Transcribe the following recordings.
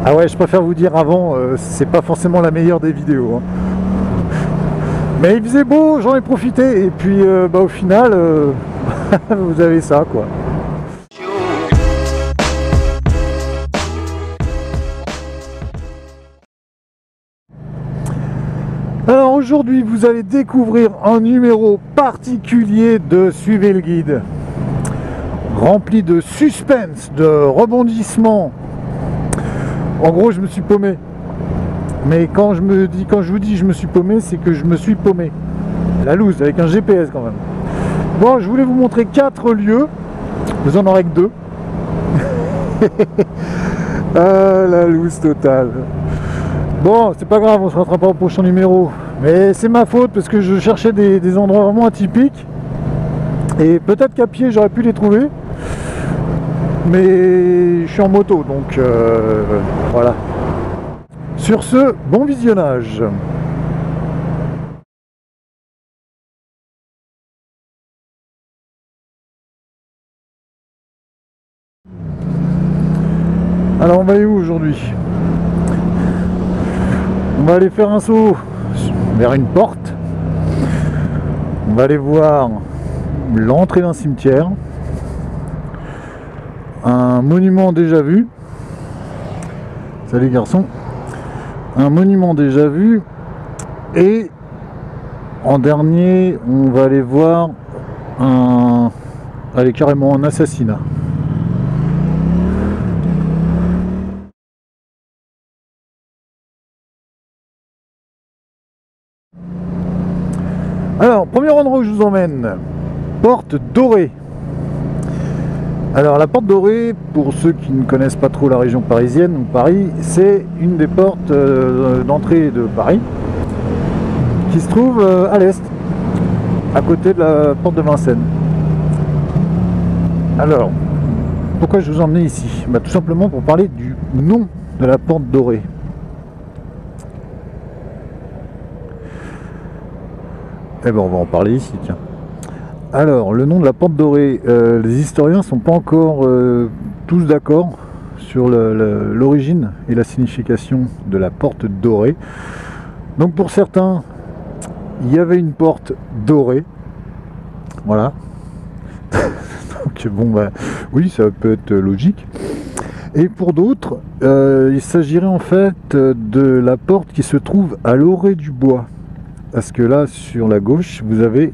Ah ouais, je préfère vous dire avant, c'est pas forcément la meilleure des vidéos. Hein. Mais il faisait beau, j'en ai profité, et puis bah, au final, vous avez ça quoi. Alors aujourd'hui, vous allez découvrir un numéro particulier de Suivez le Guide, rempli de suspense, de rebondissements. En gros, je me suis paumé. Mais quand je vous dis je me suis paumé, c'est que je me suis paumé. La loose, avec un GPS quand même. Bon, je voulais vous montrer 4 lieux. Vous en aurez que 2. Ah, la loose totale. Bon, c'est pas grave, on se rattrapera au prochain numéro. Mais c'est ma faute parce que je cherchais des endroits vraiment atypiques. Et peut-être qu'à pied j'aurais pu les trouver. Mais je suis en moto, donc voilà. Sur ce, bon visionnage. Alors on va aller où aujourd'hui? On va aller faire un saut vers une porte. On va aller voir l'entrée d'un cimetière. Un monument déjà vu. Salut garçon. Un monument déjà vu. Et en dernier, on va aller voir carrément un assassinat. Alors, premier endroit où je vous emmène, Porte Dorée. Alors la Porte Dorée, pour ceux qui ne connaissent pas trop la région parisienne ou Paris, c'est une des portes d'entrée de Paris qui se trouve à l'est, à côté de la porte de Vincennes. Alors, pourquoi je vous emmène ici? Tout simplement pour parler du nom de la Porte Dorée. Eh ben on va en parler ici, tiens. Alors, le nom de la Porte Dorée, les historiens ne sont pas encore tous d'accord sur l'origine et la signification de la Porte Dorée. Donc pour certains, il y avait une porte dorée. Voilà. Donc bon, bah, oui, ça peut être logique. Et pour d'autres, il s'agirait en fait de la porte qui se trouve à l'orée du bois. Parce que là, sur la gauche, vous avez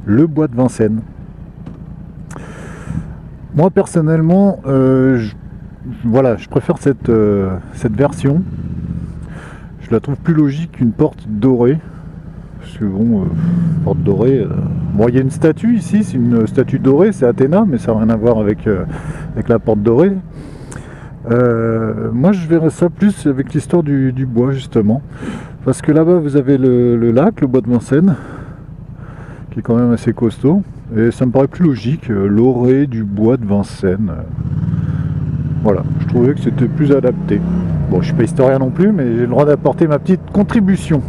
le bois de Vincennes. Moi personnellement, voilà, je préfère cette version. Je la trouve plus logique qu'une porte dorée. Parce que bon, porte dorée, bon, il y a une statue ici, c'est une statue dorée, c'est Athéna, mais ça n'a rien à voir avec la porte dorée. Moi je verrais ça plus avec l'histoire du bois justement. Parce que là-bas vous avez le lac, le bois de Vincennes, qui est quand même assez costaud, et ça me paraît plus logique, l'orée du bois de Vincennes. Voilà, je trouvais que c'était plus adapté. Bon, je suis pas historien non plus, mais j'ai le droit d'apporter ma petite contribution.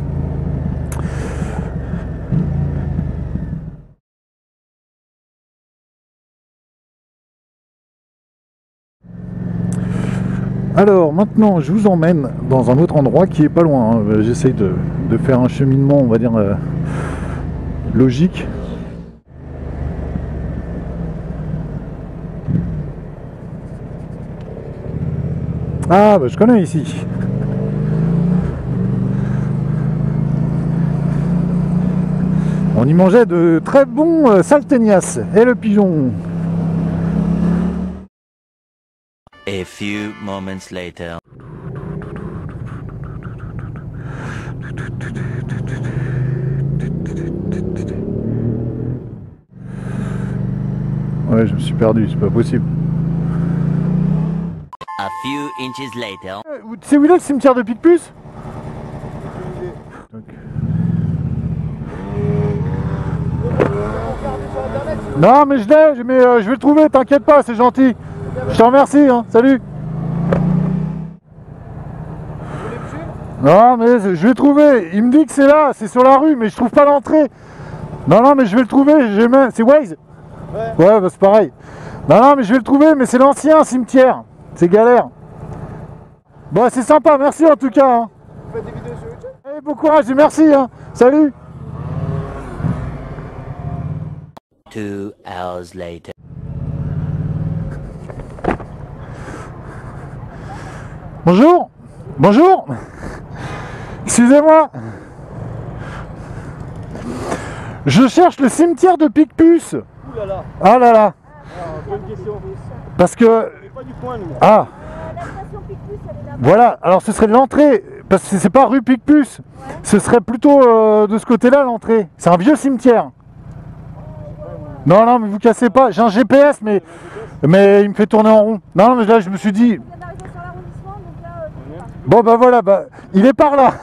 Alors maintenant, je vous emmène dans un autre endroit qui est pas loin. Hein. J'essaye de faire un cheminement, on va dire, logique. Ah, bah, je connais ici. On y mangeait de très bons saltenias. Et le pigeon. A few moments later. Ouais, je me suis perdu, c'est pas possible. A few inches later. C'est où il est le cimetière de Picpus? Non mais je l'ai, mais je vais le trouver, t'inquiète pas, c'est gentil. Je te remercie, hein. Salut. Non mais je vais le trouver, il me dit que c'est là, c'est sur la rue, mais je trouve pas l'entrée. Non mais je vais le trouver, c'est Waze. Ouais, bah c'est pareil. Non mais je vais le trouver, mais c'est l'ancien cimetière, c'est galère. Bon, c'est sympa, merci en tout cas. Hein. Vous faites des vidéos sur YouTube? Allez, bon courage et merci. Hein. Salut. 2 hours later. Bonjour. Bonjour. Excusez-moi. Je cherche le cimetière de Picpus. Ouh là là. Ah là là. Alors, bonne question. Parce que... On n'est pas du coin, nous. Ah. La station Picpus, elle est là-bas. Voilà, alors ce serait l'entrée, parce que c'est pas rue Picpus, ce serait plutôt de ce côté-là l'entrée. C'est un vieux cimetière. Non, non, mais vous cassez pas, j'ai un GPS, mais il me fait tourner en rond. Non, mais là je me suis dit, On vient d'arriver sur l'arrondissement, donc là, c'est pas. bon bah voilà, bah, il est par là.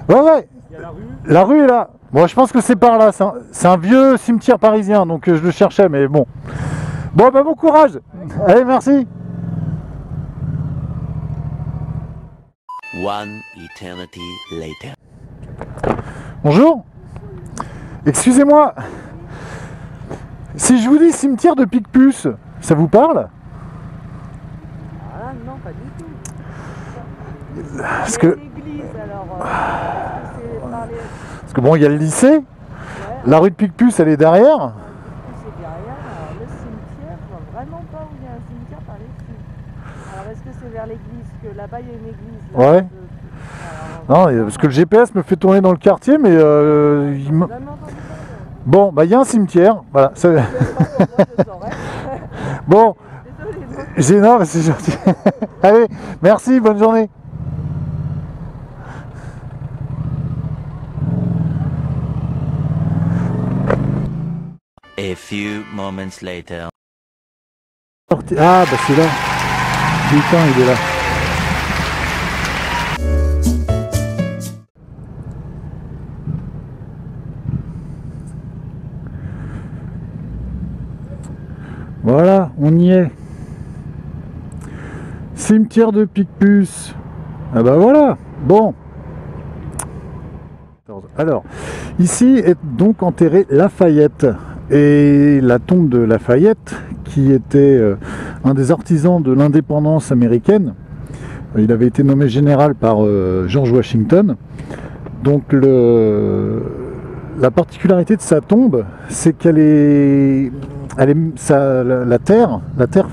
Ouais, ouais, Il y a la rue. la rue est là. Bon, je pense que c'est par là, c'est un vieux cimetière parisien, donc je le cherchais, mais bon. Bon, bah bon courage. Allez, merci. One eternity later. Bonjour. Excusez-moi. Si je vous dis cimetière de Picpus, ça vous parle? Ah non, pas du tout. Parce Il y a que, l'église, alors, est-ce que c'est par les... parce que bon, il y a le lycée, Ouais, la rue de Picpus, elle est derrière. c'est derrière. Alors, le cimetière, je vois vraiment pas où il y a un cimetière par ici. Alors, est-ce que c'est vers l'église? Parce que là-bas, il y a une église. Là, Ouais. alors, Non, parce que le GPS me fait tourner dans le quartier, mais il me... jamais entendu parler. Bon, bah il y a un cimetière, voilà. ça- Moi, je saurais. Bon, Désolée, moi. non, mais c'est gentil. Allez, merci, bonne journée. A few moments later. Ah, bah c'est là. Putain, il est là. Voilà, on y est. Cimetière de Picpus. Ah bah voilà, bon. Alors, ici est donc enterré Lafayette. Et la tombe de Lafayette, qui était un des artisans de l'indépendance américaine, il avait été nommé général par George Washington. Donc la particularité de sa tombe, c'est qu'elle est, la terre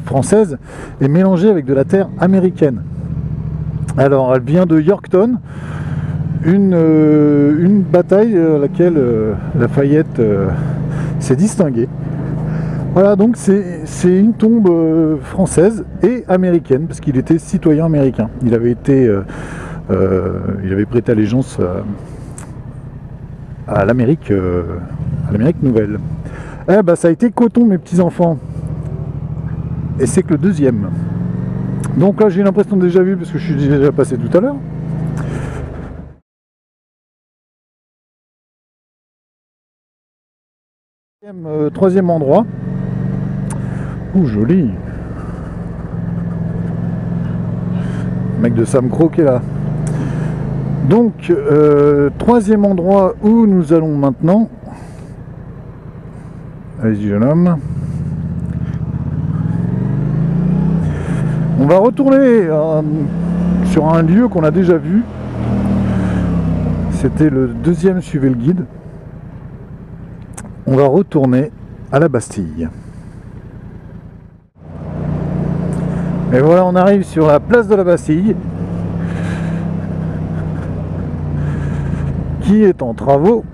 française est mélangée avec de la terre américaine. Alors elle vient de Yorktown, une bataille à laquelle Lafayette s'est distingué. Voilà, donc c'est une tombe française et américaine, parce qu'il était citoyen américain. Il avait prêté allégeance à l'Amérique nouvelle. Eh ben, ça a été coton, mes petits enfants. Et c'est que le deuxième. Donc là, j'ai l'impression de déjà vu, parce que je suis déjà passé tout à l'heure. Troisième endroit. Ouh, joli. Le mec de Sam Croc est là. Donc, troisième endroit où nous allons maintenant. Allez-y, jeune homme. On va retourner sur un lieu qu'on a déjà vu. C'était le deuxième, suivez le guide. On va retourner à la Bastille. Et voilà, on arrive sur la place de la Bastille, qui est en travaux.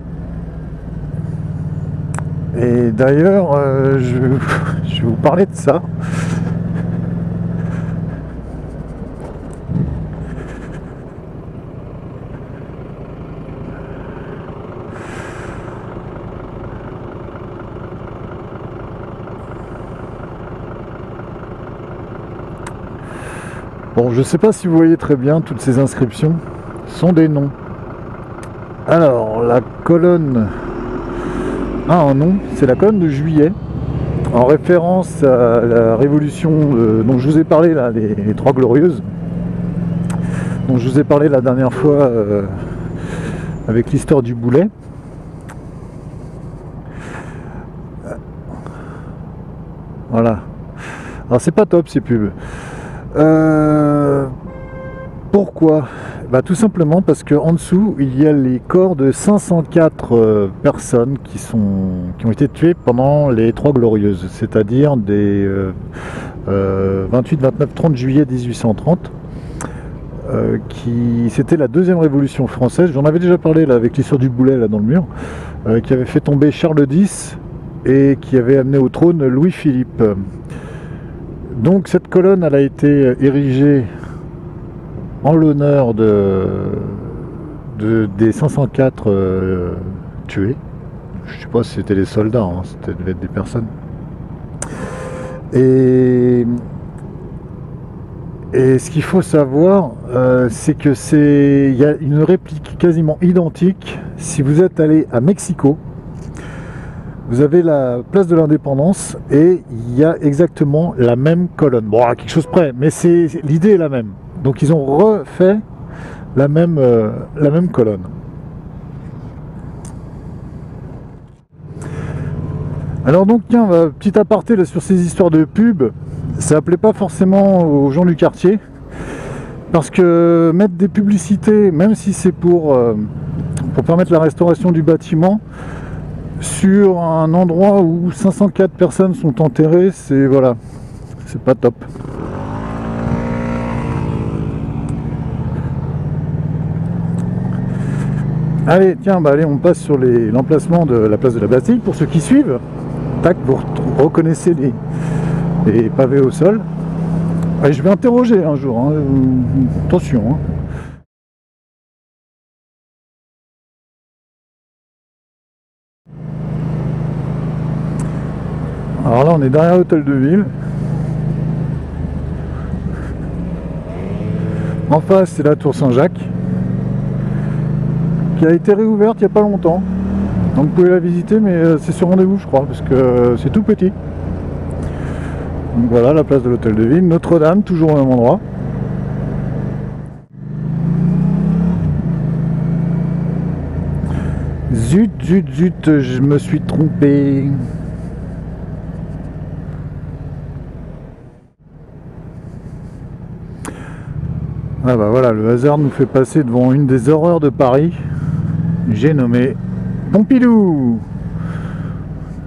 Et d'ailleurs, je vais vous parler de ça. Bon, je ne sais pas si vous voyez très bien, toutes ces inscriptions sont des noms. Alors, la colonne a un nom, c'est la colonne de Juillet, en référence à la révolution dont je vous ai parlé, là, les Trois Glorieuses, dont je vous ai parlé la dernière fois avec l'histoire du boulet. Voilà. Alors, c'est pas top ces pubs. Pourquoi? Bah, tout simplement parce qu'en dessous, il y a les corps de 504 personnes qui ont été tuées pendant les Trois Glorieuses, c'est-à-dire des 28, 29, 30 juillet 1830. C'était la deuxième révolution française. J'en avais déjà parlé là, avec l'histoire du boulet là, dans le mur, qui avait fait tomber Charles X et qui avait amené au trône Louis-Philippe. Donc cette colonne elle a été érigée en l'honneur des 504 tués. Je ne sais pas si c'était des soldats, hein, c'était devait être des personnes. Et ce qu'il faut savoir, c'est que il y a une réplique quasiment identique. Si vous êtes allé à Mexico, vous avez la place de l'Indépendance et il y a exactement la même colonne. Bon, à quelque chose près, mais l'idée est la même. Donc ils ont refait la même colonne. Alors donc tiens, petit aparté là, sur ces histoires de pub, ça plaît pas forcément aux gens du quartier, parce que mettre des publicités, même si c'est pour permettre la restauration du bâtiment, sur un endroit où 504 personnes sont enterrées, c'est voilà, c'est pas top. Allez, tiens, bah allez, on passe sur l'emplacement de la place de la Bastille pour ceux qui suivent. Tac, vous reconnaissez les pavés au sol. Allez, je vais interroger un jour, hein, attention. Hein. Alors là, on est derrière l'hôtel de ville. En face, c'est la tour Saint-Jacques, qui a été réouverte il n'y a pas longtemps. Donc vous pouvez la visiter, mais c'est sur rendez-vous, je crois, parce que c'est tout petit. Donc voilà, la place de l'hôtel de ville. Notre-Dame, toujours au même endroit. Zut, zut, zut, je me suis trompé. Ah bah voilà, le hasard nous fait passer devant une des horreurs de Paris. J'ai nommé Pompidou.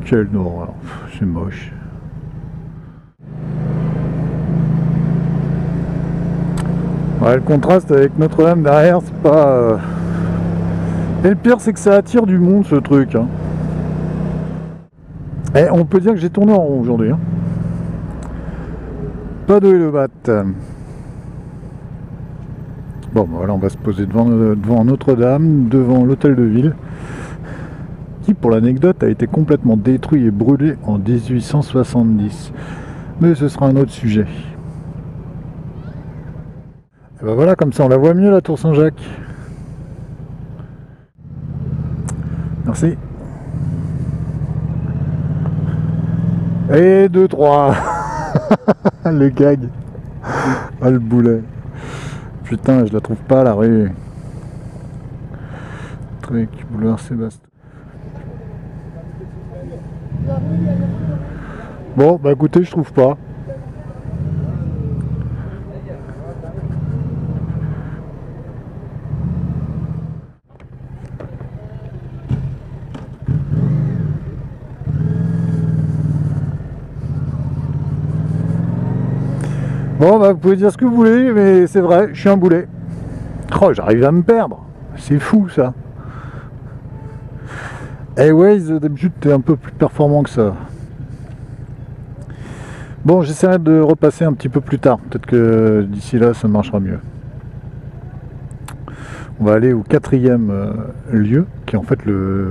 Quelle horreur, c'est moche. Ouais, le contraste avec Notre-Dame derrière, c'est pas... Et le pire, c'est que ça attire du monde, ce truc. Hein. Et on peut dire que j'ai tourné en rond aujourd'hui. Hein. Pas de le bat. Bon, bah voilà, on va se poser devant Notre-Dame, devant l'hôtel de ville, qui, pour l'anecdote, a été complètement détruit et brûlé en 1870. Mais ce sera un autre sujet. Et bah voilà, comme ça on la voit mieux, la tour Saint-Jacques. Merci. Et 2, 3. Le gag. Ah, le boulet. Putain, je la trouve pas la rue. Truc, boulevard Sébastien. Bon, bah écoutez, je trouve pas. Bon, bah vous pouvez dire ce que vous voulez, mais c'est vrai, je suis un boulet. Oh, j'arrive à me perdre. C'est fou, ça. Hey Waze, d'habitude, t'es un peu plus performant que ça. Bon, j'essaierai de repasser un petit peu plus tard. Peut-être que d'ici là, ça marchera mieux. On va aller au 4e lieu, qui est en fait le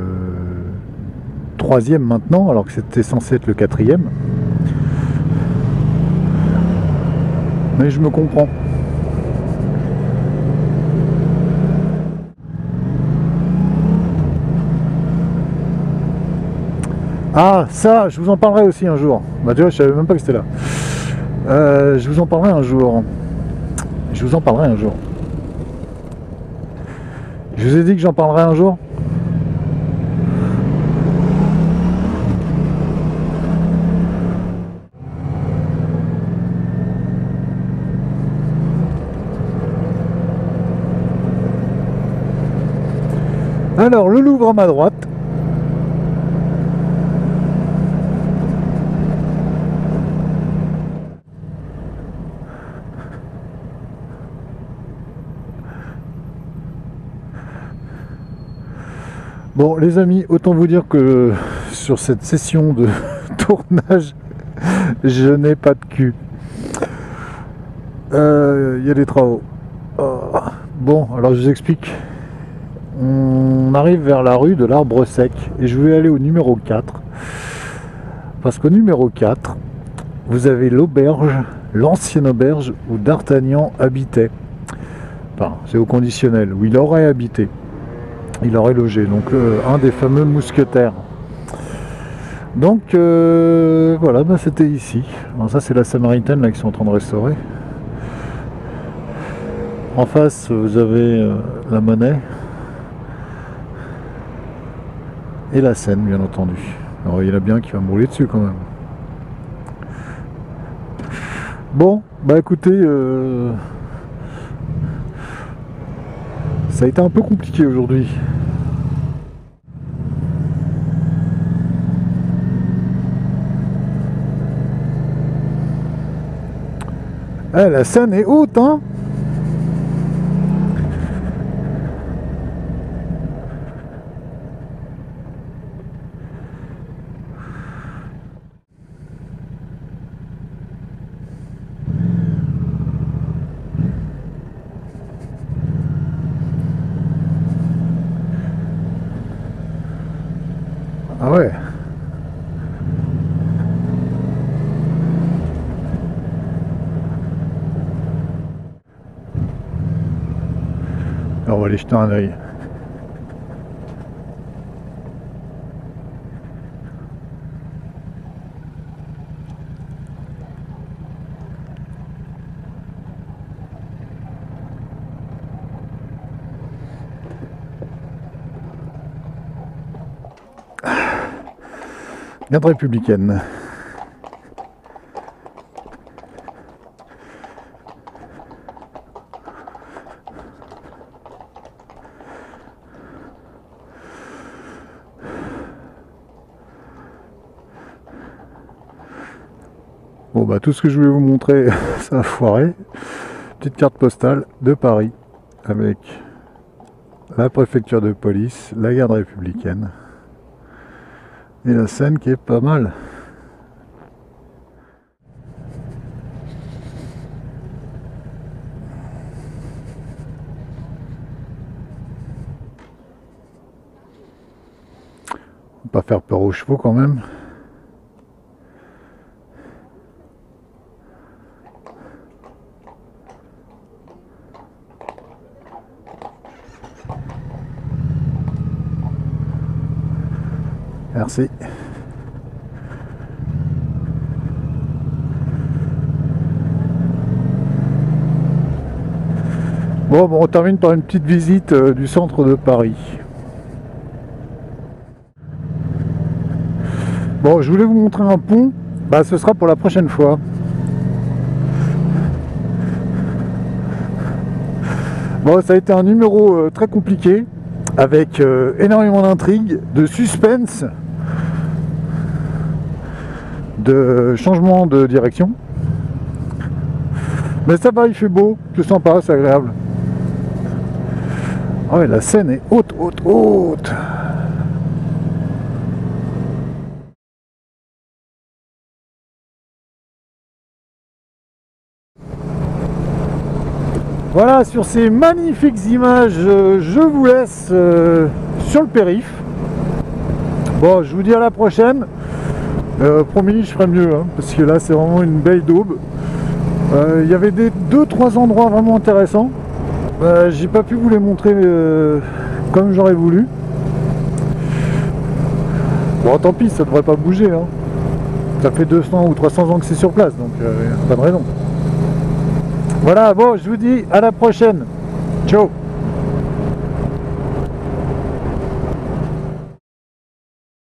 3e maintenant, alors que c'était censé être le 4e. Mais je me comprends. Ah, ça, je vous en parlerai aussi un jour. Bah tu vois, je savais même pas que c'était là. Je vous en parlerai un jour. Je vous en parlerai un jour. Je vous ai dit que j'en parlerai un jour. Alors, le Louvre à ma droite. Bon, les amis, autant vous dire que sur cette session de tournage, je n'ai pas de cul. Il y a des travaux. Bon, alors je vous explique. On arrive vers la rue de l'Arbre Sec et je vais aller au numéro 4. Parce qu'au numéro 4, vous avez l'auberge, l'ancienne auberge où D'Artagnan habitait. Enfin, c'est au conditionnel, où il aurait habité. Il aurait logé, donc un des fameux mousquetaires. Donc voilà, bah, c'était ici. Alors ça c'est la Samaritaine là qu'ils sont en train de restaurer. En face vous avez la Monnaie et la Seine bien entendu. Alors il y en a bien qui va me rouler dessus quand même. Bon, bah écoutez, ça a été un peu compliqué aujourd'hui. Ah, la Seine est haute, hein. Ah ouais. Alors on va aller jeter un œil. Garde républicaine. Bon bah tout ce que je voulais vous montrer, ça a foiré. Petite carte postale de Paris avec la préfecture de police, la garde républicaine. Et la Seine qui est pas mal. On va pas faire peur aux chevaux quand même. Merci. Bon, on termine par une petite visite du centre de Paris. Bon, je voulais vous montrer un pont. Bah, ce sera pour la prochaine fois. Bon, ça a été un numéro très compliqué, avec énormément d'intrigues, de suspense, de changement de direction. Mais ça va, il fait beau, c'est sympa, c'est agréable. Ah ouais, la Seine est haute, haute, haute. Voilà, sur ces magnifiques images, je vous laisse sur le périph'. Bon, je vous dis à la prochaine. Promis, je ferai mieux, hein, parce que là, c'est vraiment une belle daube. Il y avait 2-3 endroits vraiment intéressants. J'ai pas pu vous les montrer comme j'aurais voulu. Bon, tant pis, ça devrait pas bouger, hein. Ça fait 200 ou 300 ans que c'est sur place, donc pas de raison. Voilà, bon, je vous dis à la prochaine. Ciao.